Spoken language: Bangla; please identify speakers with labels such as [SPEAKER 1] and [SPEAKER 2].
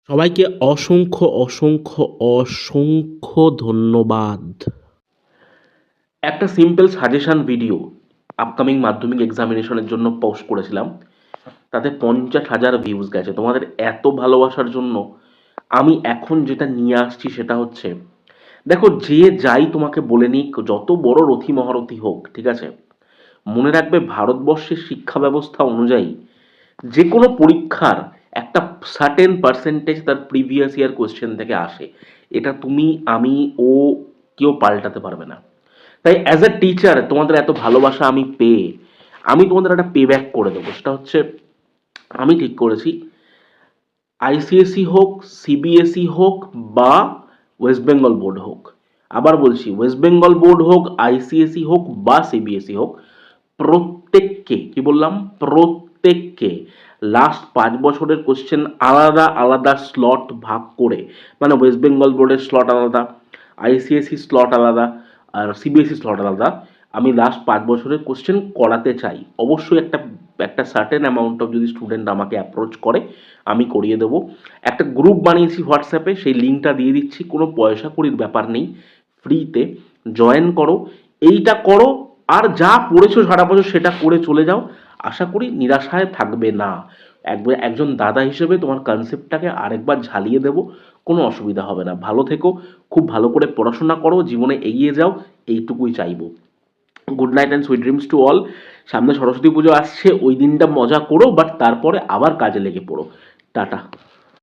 [SPEAKER 1] সবাইকে অসংখ্য, অসংখ্য, অসংখ্য ধন্যবাদ। একটা সিম্পল সাজেশন ভিডিও আপকামিং মাধ্যমিক এক্সামিনেশনের জন্য পোস্ট করেছিলাম। তাতে 50,000 ভিউজ গেছে। তোমাদের এত ভালোবাসার জন্য আমি এখন যেটা নিয়ে আসছি সেটা হচ্ছে, দেখো যে যাই তোমাকে বলে নিক, যত বড় রথী মহারথী হোক, ঠিক আছে? মনে রাখবে ভারতবর্ষের শিক্ষা ব্যবস্থা অনুযায়ী যে কোনো পরীক্ষার একটা সার্টেন পার্সেন্টেজ তার প্রিভিয়াস ইয়ার কোয়েশ্চেন থেকে আসে। এটা তুমি, আমি, ও কেউ পাল্টাতে পারবে না। তাই অ্যাজ এ টিচার তোমাদের এত ভালোবাসা আমি পেয়ে আমি তোমাদের একটা পে ব্যাক করে দেবো। সেটা হচ্ছে, আমি ঠিক করেছি আইসিএসই হোক, সিবিএসই হোক বা ওয়েস্ট বেঙ্গল বোর্ড হোক, আবার বলছি ওয়েস্ট বেঙ্গল বোর্ড হোক, আইসিএসই হোক বা সিবিএসই হোক, প্রত্যেককে, কি বললাম, প্রত্যেককে লাস্ট 5 বছরের কোশ্চেন আলাদা আলাদা স্লট ভাগ করে, মানে ওয়েস্ট বেঙ্গল বোর্ডের স্লট আলাদা, আইসিএসসি স্লট আলাদা, আর সিবিএসসি স্লট আলাদা, আমি লাস্ট 5 বছরের কোশ্চেন করাতে চাই। অবশ্যই একটা একটা সার্টেন অ্যামাউন্ট অফ যদি স্টুডেন্ট আমাকে অ্যাপ্রোচ করে আমি করিয়ে দেবো। একটা গ্রুপ বানিয়েছি হোয়াটসঅ্যাপে, সেই লিঙ্কটা দিয়ে দিচ্ছি, কোনো পয়সা কড়ির ব্যাপার নেই, ফ্রিতে জয়েন করো, এইটা করো, আর যা পড়েছো সারা বছর সেটা করে চলে যাও। আশা করি নিরাশায় থাকবে না। একজন দাদা হিসেবে তোমার কনসেপ্টটাকে আরেকবার ঝালিয়ে দেবো, কোনো অসুবিধা হবে না। ভালো থেকো, খুব ভালো করে পড়াশোনা করো, জীবনে এগিয়ে যাও, এইটুকুই চাইবো। Good night and sweet dreams to all. সামনে সরস্বতী পুজো আসছে, ওই দিনটা মজা করো, বাট তারপরে আবার কাজে লেগে পড়ো। টাটা।